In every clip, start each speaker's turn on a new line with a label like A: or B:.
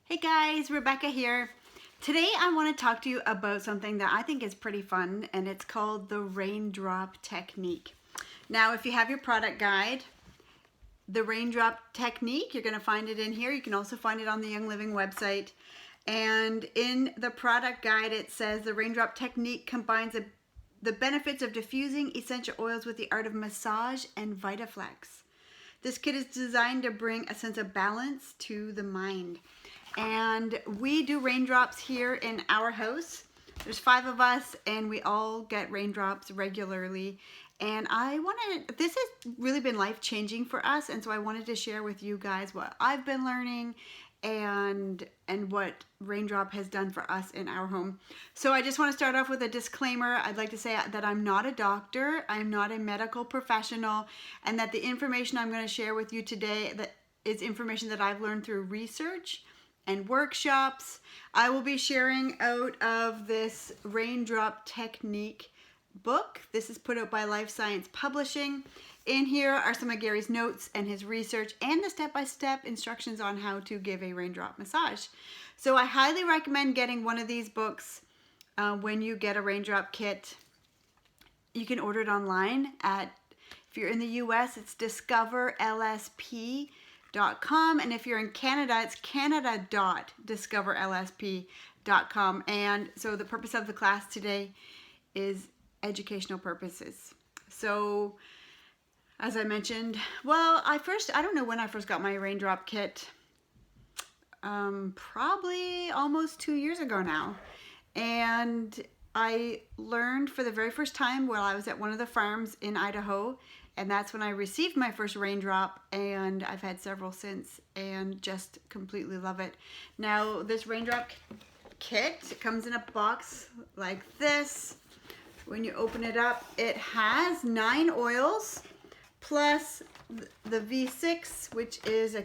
A: Hey guys, Rebecca here. Today I want to talk to you about something that I think is pretty fun, and it's called the Raindrop Technique. Now, if you have your product guide, the Raindrop Technique, you're going to find it in here. You can also find it on the Young Living website. And in the product guide, it says the Raindrop Technique combines the benefits of diffusing essential oils with the art of massage and VitaFlex. This kit is designed to bring a sense of balance to the mind. And we do raindrops here in our house. There's 5 of us and we all get raindrops regularly. And this has really been life-changing for us, and so I wanted to share with you guys what I've been learning and what Raindrop has done for us in our home. So I just want to start off with a disclaimer. I'd like to say that I'm not a doctor, I'm not a medical professional, and that the information I'm going to share with you today that is information that I've learned through research and workshops. I will be sharing out of this Raindrop Technique book. This is put out by Life Science Publishing. In here are some of Gary's notes and his research and the step-by-step instructions on how to give a raindrop massage. So I highly recommend getting one of these books when you get a raindrop kit. You can order it online if you're in the US, it's discoverlsp.com, and if you're in Canada, it's canada.discoverlsp.com. And so the purpose of the class today is educational purposes. So as I mentioned, well, I don't know when I first got my raindrop kit, probably almost 2 years ago now. And I learned for the very first time while I was at one of the farms in Idaho, and that's when I received my first raindrop, and I've had several since and just completely love it. Now, this raindrop kit, it comes in a box like this. When you open it up, it has 9 oils plus the V6, which is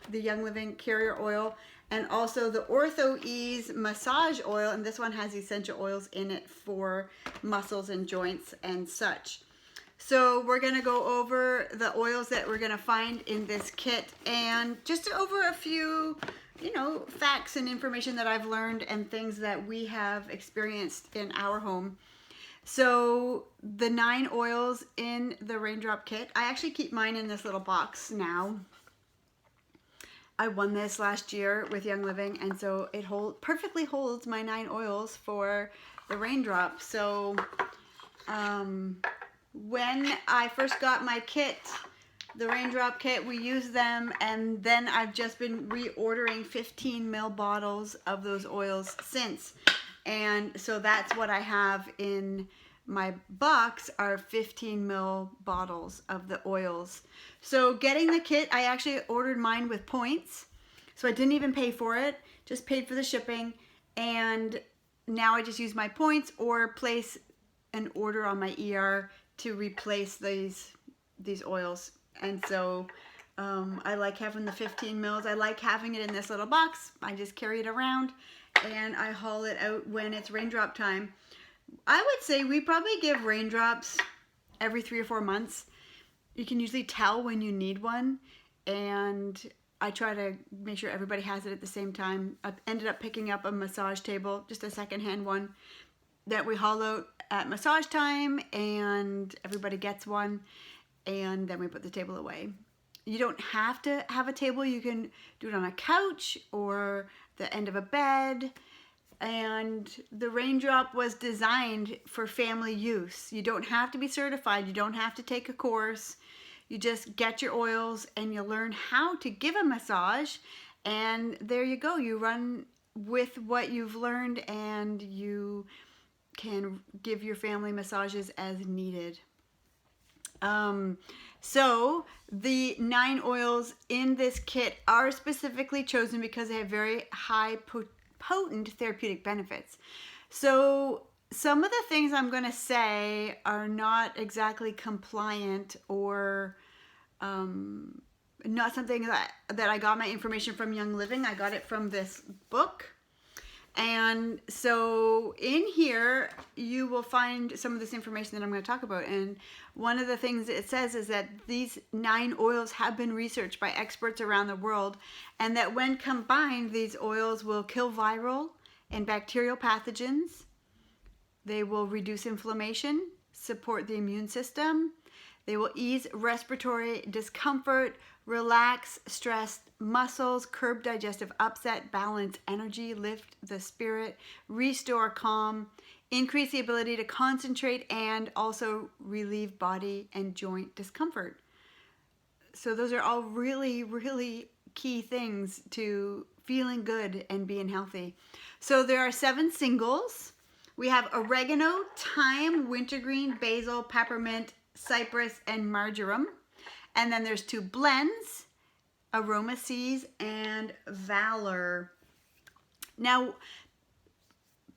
A: the Young Living carrier oil, and also the Ortho Ease massage oil, and this one has essential oils in it for muscles and joints and such. So we're going to go over the oils that we're going to find in this kit and just over a few, facts and information that I've learned and things that we have experienced in our home. So the 9 oils in the raindrop kit, I actually keep mine in this little box now. I won this last year with Young Living, and so it perfectly holds my 9 oils for the raindrop. So when I first got my kit, the raindrop kit, we used them, and then I've just been reordering 15 ml bottles of those oils since. And so that's what I have in my box are 15 ml bottles of the oils. So getting the kit, I actually ordered mine with points. So I didn't even pay for it, just paid for the shipping. And now I just use my points or place an order on my ER to replace these oils. And so I like having the 15 mils. I like having it in this little box. I just carry it around and I haul it out when it's raindrop time. I would say we probably give raindrops every 3 or 4 months. You can usually tell when you need one, and I try to make sure everybody has it at the same time. I ended up picking up a massage table, just a secondhand one, that we haul out at massage time, and everybody gets one, and then we put the table away. You don't have to have a table. You can do it on a couch or the end of a bed. And the raindrop was designed for family use. You don't have to be certified. You don't have to take a course. You just get your oils and you learn how to give a massage. And there you go. You run with what you've learned and you can give your family massages as needed. So the 9 oils in this kit are specifically chosen because they have very high potent therapeutic benefits. So some of the things I'm going to say are not exactly compliant or not something that I got my information from Young Living. I got it from this book. And so in here, you will find some of this information that I'm going to talk about. And one of the things that it says is that these 9 oils have been researched by experts around the world, and that when combined, these oils will kill viral and bacterial pathogens. They will reduce inflammation, support the immune system. They will ease respiratory discomfort, relax stressed muscles, curb digestive upset, balance energy, lift the spirit, restore calm, increase the ability to concentrate, and also relieve body and joint discomfort. So those are all really, really key things to feeling good and being healthy. So there are 7 singles. We have oregano, thyme, wintergreen, basil, peppermint, cypress, and marjoram. And then there's 2 blends, aroma seeds and valor. Now,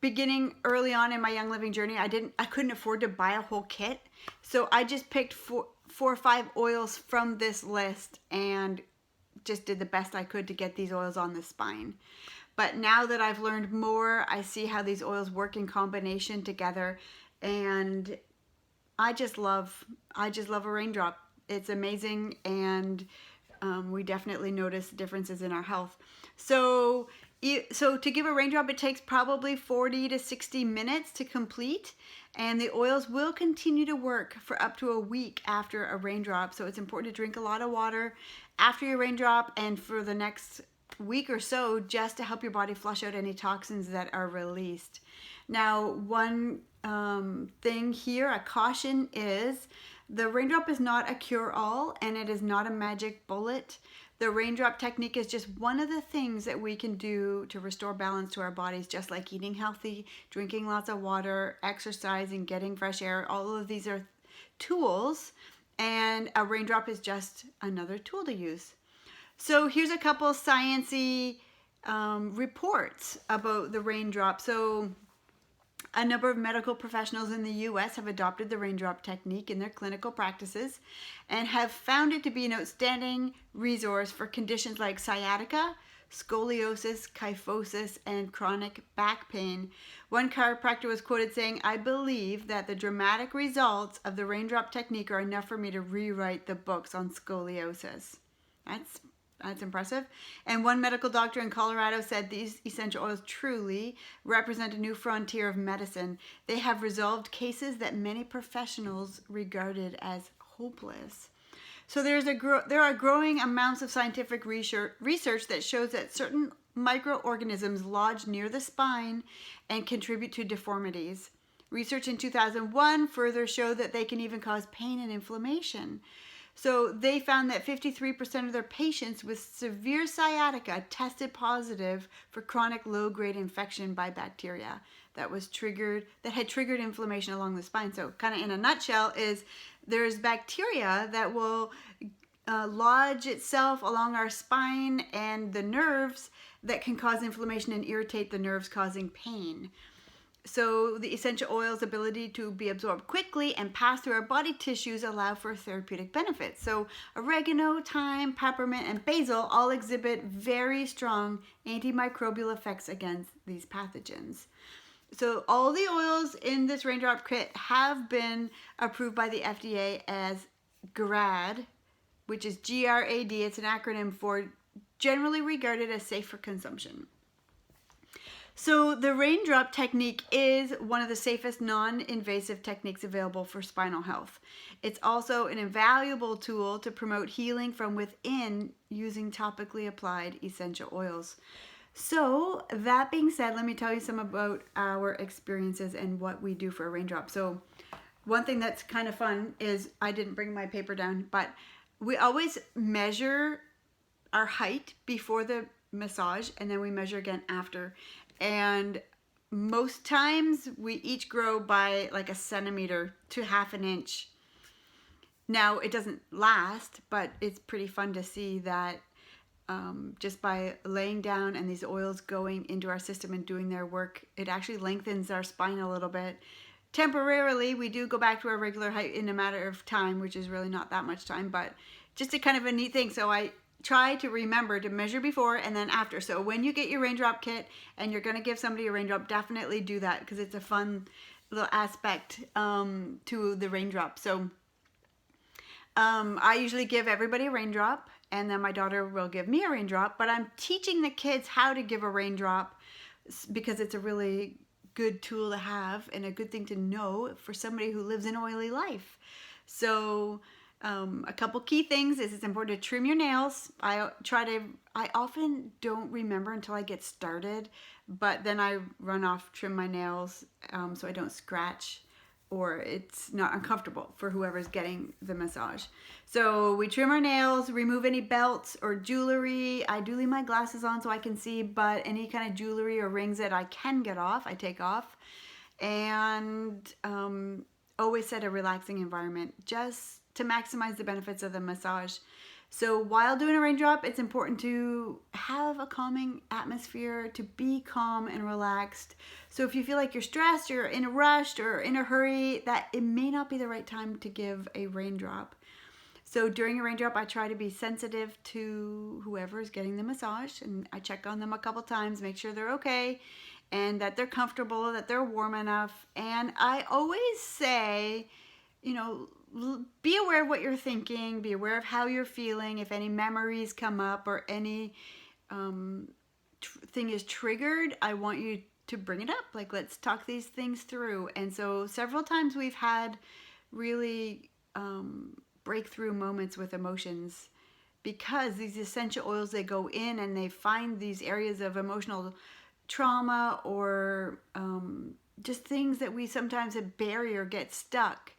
A: beginning early on in my Young Living journey, I couldn't afford to buy a whole kit. So I just picked 4 or 5 oils from this list and just did the best I could to get these oils on the spine. But now that I've learned more, I see how these oils work in combination together, and I just love a raindrop. It's amazing, and we definitely notice differences in our health. So to give a raindrop, it takes probably 40 to 60 minutes to complete, and the oils will continue to work for up to a week after a raindrop. So it's important to drink a lot of water after your raindrop and for the next week or so, just to help your body flush out any toxins that are released. Now, one thing here, a caution, is the raindrop is not a cure-all, and it is not a magic bullet. The raindrop technique is just one of the things that we can do to restore balance to our bodies, just like eating healthy, drinking lots of water, exercising, getting fresh air. All of these are tools, and a raindrop is just another tool to use. So here's a couple sciencey reports about the raindrop. So a number of medical professionals in the U.S. have adopted the raindrop technique in their clinical practices and have found it to be an outstanding resource for conditions like sciatica, scoliosis, kyphosis, and chronic back pain. One chiropractor was quoted saying, "I believe that the dramatic results of the raindrop technique are enough for me to rewrite the books on scoliosis." That's impressive. And one medical doctor in Colorado said these essential oils truly represent a new frontier of medicine. They have resolved cases that many professionals regarded as hopeless. So there are growing amounts of scientific research that shows that certain microorganisms lodge near the spine and contribute to deformities. Research in 2001 further showed that they can even cause pain and inflammation. So they found that 53% of their patients with severe sciatica tested positive for chronic low-grade infection by bacteria that had triggered inflammation along the spine. So kind of in a nutshell is there's bacteria that will lodge itself along our spine and the nerves that can cause inflammation and irritate the nerves, causing pain. So the essential oil's ability to be absorbed quickly and pass through our body tissues allow for therapeutic benefits. So oregano, thyme, peppermint, and basil all exhibit very strong antimicrobial effects against these pathogens. So all the oils in this raindrop kit have been approved by the FDA as GRAD, which is GRAD. It's an acronym for generally regarded as safe for consumption. So the raindrop technique is one of the safest non-invasive techniques available for spinal health. It's also an invaluable tool to promote healing from within using topically applied essential oils. So that being said, let me tell you some about our experiences and what we do for a raindrop. So one thing that's kind of fun is, I didn't bring my paper down, but we always measure our height before the massage, and then we measure again after. And most times we each grow by like a centimeter to half an inch. Now it doesn't last, but it's pretty fun to see that just by laying down and these oils going into our system and doing their work, it actually lengthens our spine a little bit. Temporarily, we do go back to our regular height in a matter of time, which is really not that much time, but just a kind of a neat thing. So I try to remember to measure before and then after. So when you get your raindrop kit and you're going to give somebody a raindrop, definitely do that because it's a fun little aspect to the raindrop. So I usually give everybody a raindrop, and then my daughter will give me a raindrop, but I'm teaching the kids how to give a raindrop because it's a really good tool to have and a good thing to know for somebody who lives an oily life. So a couple key things is it's important to trim your nails. I often don't remember until I get started, but then I run off, trim my nails so I don't scratch or it's not uncomfortable for whoever's getting the massage. So we trim our nails, remove any belts or jewelry. I do leave my glasses on so I can see, but any kind of jewelry or rings that I can get off, I take off. And always set a relaxing environment just to maximize the benefits of the massage. So while doing a raindrop, it's important to have a calming atmosphere, to be calm and relaxed. So if you feel like you're stressed, you're in a rush or in a hurry, that it may not be the right time to give a raindrop. So during a raindrop, I try to be sensitive to whoever is getting the massage, and I check on them a couple times, make sure they're okay and that they're comfortable, that they're warm enough. And I always say, you know, be aware of what you're thinking, be aware of how you're feeling. If any memories come up or any thing is triggered, I want you to bring it up. Like, let's talk these things through. And so several times we've had really breakthrough moments with emotions because these essential oils, they go in and they find these areas of emotional trauma or just things that we sometimes bury or get stuck,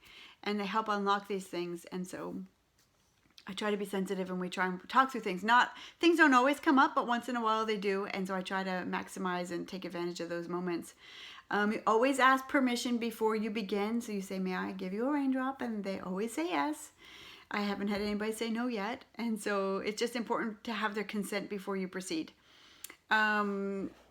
A: and they help unlock these things. And so I try to be sensitive and we try and talk through things. Things don't always come up, but once in a while they do, and so I try to maximize and take advantage of those moments. You always ask permission before you begin. So you say, may I give you a raindrop? And they always say yes. I haven't had anybody say no yet, and so it's just important to have their consent before you proceed.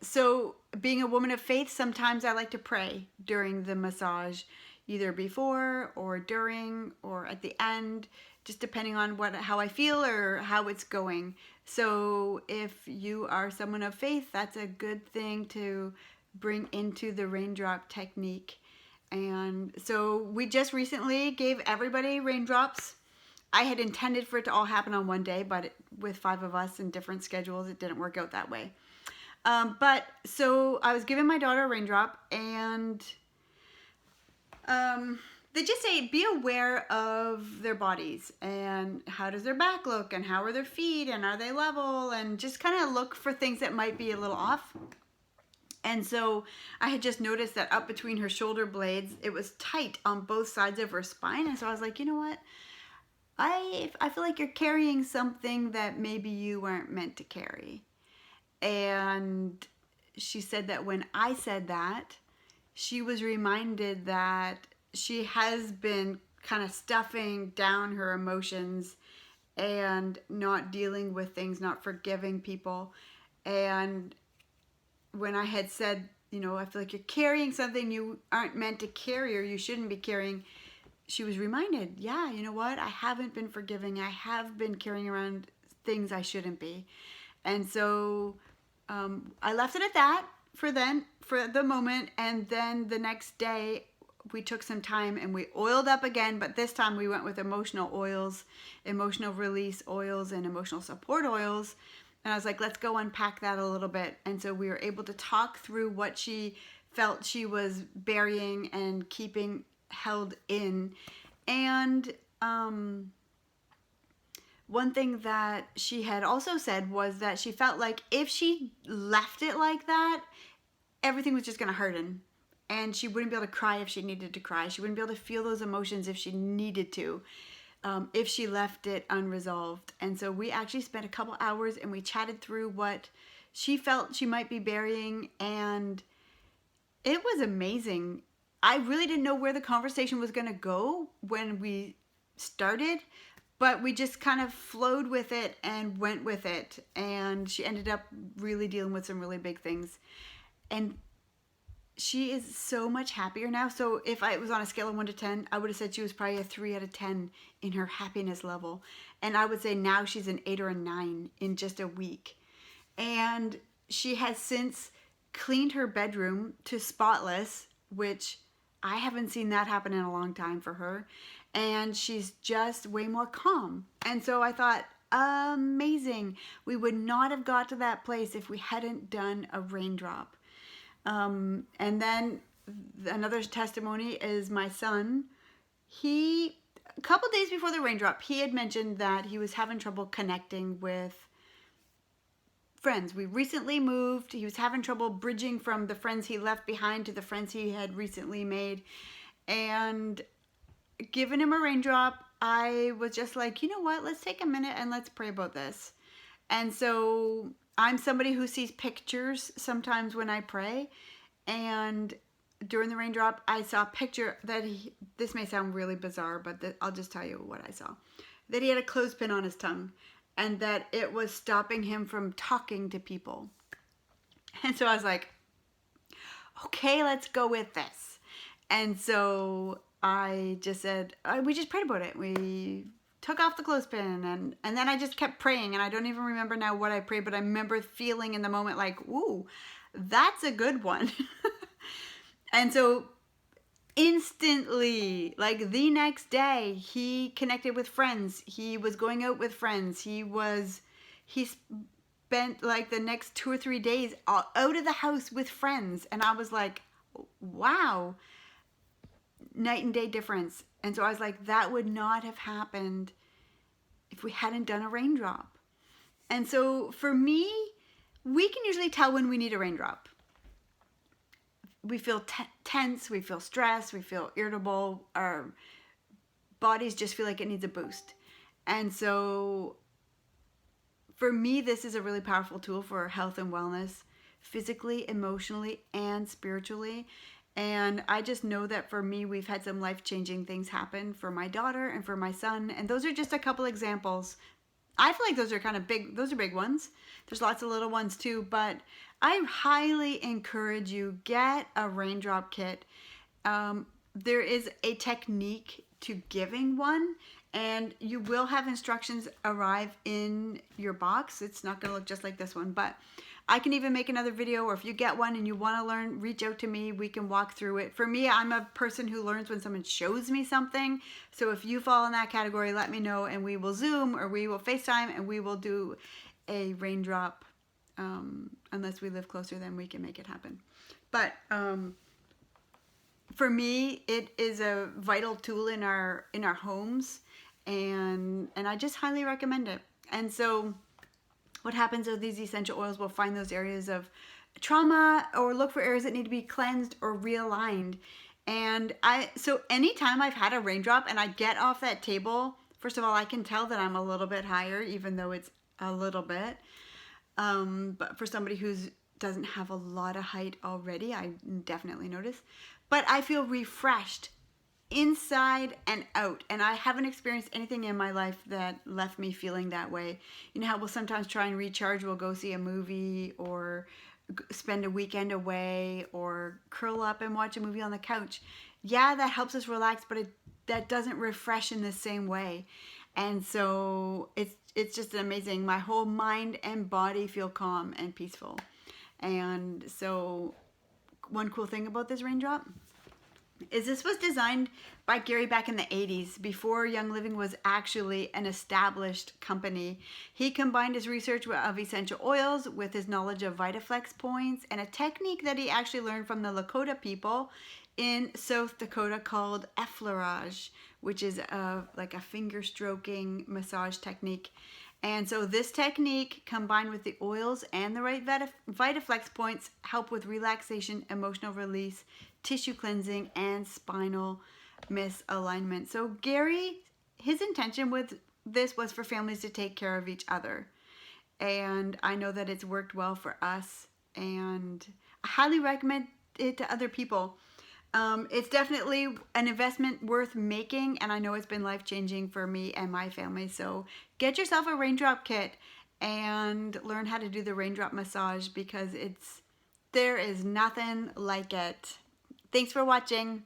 A: So being a woman of faith, sometimes I like to pray during the massage, either before or during or at the end, just depending on how I feel or how it's going. So if you are someone of faith, that's a good thing to bring into the raindrop technique. And so we just recently gave everybody raindrops. I had intended for it to all happen on one day, but with 5 of us in different schedules, it didn't work out that way. But so I was giving my daughter a raindrop, and they just say be aware of their bodies and how does their back look and how are their feet and are they level, and just kind of look for things that might be a little off. And so I had just noticed that up between her shoulder blades, it was tight on both sides of her spine. And so I was like, you know what? I feel like you're carrying something that maybe you weren't meant to carry. And she said that when I said that, she was reminded that she has been kind of stuffing down her emotions and not dealing with things, not forgiving people. And when I had said, you know, I feel like you're carrying something you aren't meant to carry or you shouldn't be carrying, she was reminded, yeah, you know what? I haven't been forgiving. I have been carrying around things I shouldn't be. And so I left it at that for the moment. And then the next day we took some time and we oiled up again, but this time we went with emotional oils, emotional release oils and emotional support oils. And I was like, let's go unpack that a little bit. And so we were able to talk through what she felt she was burying and keeping held in. And one thing that she had also said was that she felt like if she left it like that, everything was just going to harden. And she wouldn't be able to cry if she needed to cry. She wouldn't be able to feel those emotions if she needed to, if she left it unresolved. And so we actually spent a couple hours and we chatted through what she felt she might be burying. And it was amazing. I really didn't know where the conversation was going to go when we started, but we just kind of flowed with it and went with it. And she ended up really dealing with some really big things. And she is so much happier now. So if I was on a scale of 1 to 10, I would have said she was probably a 3 out of 10 in her happiness level. And I would say now she's an 8 or a 9 in just a week. And she has since cleaned her bedroom to spotless, which I haven't seen that happen in a long time for her. And she's just way more calm. And so I thought, amazing. We would not have got to that place if we hadn't done a raindrop. And then another testimony is my son. A couple days before the raindrop, he had mentioned that he was having trouble connecting with friends. We recently moved. He was having trouble bridging from the friends he left behind to the friends he had recently made. And giving him a raindrop, I was just like, you know what? Let's take a minute and let's pray about this. And so I'm somebody who sees pictures sometimes when I pray. And during the raindrop, I saw a picture that this may sound really bizarre, but I'll just tell you what I saw. That he had a clothespin on his tongue and that it was stopping him from talking to people. And so I was like, okay, let's go with this. And so I just said, we just prayed about it. We took off the clothespin and then I just kept praying, and I don't even remember now what I prayed, but I remember feeling in the moment like, ooh, that's a good one. And so instantly, like the next day, he connected with friends. He was going out with friends. He spent like the next 2 or 3 days out of the house with friends. And I was like, wow, night and day difference. And so I was like, that would not have happened if we hadn't done a raindrop. And so for me, we can usually tell when we need a raindrop. We feel tense, we feel stressed, we feel irritable, our bodies just feel like it needs a boost. And so for me, this is a really powerful tool for health and wellness, physically, emotionally, and spiritually. And I just know that for me, we've had some life-changing things happen for my daughter and for my son. And those are just a couple examples. I feel like those are kind of big. Those are big ones. There's lots of little ones too, but I highly encourage you, get a raindrop kit. There is a technique to giving one, and you will have instructions arrive in your box. It's not going to look just like this one, but I can even make another video, or if you get one and you want to learn, reach out to me. We can walk through it. For me, I'm a person who learns when someone shows me something. So if you fall in that category, let me know, and we will Zoom or we will FaceTime and we will do a raindrop. Unless we live closer, then we can make it happen. But for me, it is a vital tool in our homes, and I just highly recommend it. And so what happens is these essential oils will find those areas of trauma or look for areas that need to be cleansed or realigned. And so anytime I've had a raindrop and I get off that table, first of all, I can tell that I'm a little bit higher, even though it's a little bit. But for somebody who doesn't have a lot of height already, I definitely notice. But I feel refreshed inside and out, and I haven't experienced anything in my life that left me feeling that way. You know how we'll sometimes try and recharge, we'll go see a movie or spend a weekend away or curl up and watch a movie on the couch. Yeah, that helps us relax, but that doesn't refresh in the same way. And so it's just amazing. My whole mind and body feel calm and peaceful. And so one cool thing about this raindrop is this was designed by Gary back in the 80s, before Young Living was actually an established company. He combined his research of essential oils with his knowledge of Vitaflex points and a technique that he actually learned from the Lakota people in South Dakota called effleurage, which is like a finger stroking massage technique. And so this technique, combined with the oils and the right Vitaflex points, help with relaxation, emotional release, tissue cleansing, and spinal misalignment. So Gary, his intention with this was for families to take care of each other. And I know that it's worked well for us, and I highly recommend it to other people. It's definitely an investment worth making, and I know it's been life-changing for me and my family. So get yourself a raindrop kit and learn how to do the raindrop massage, because There is nothing like it. Thanks for watching.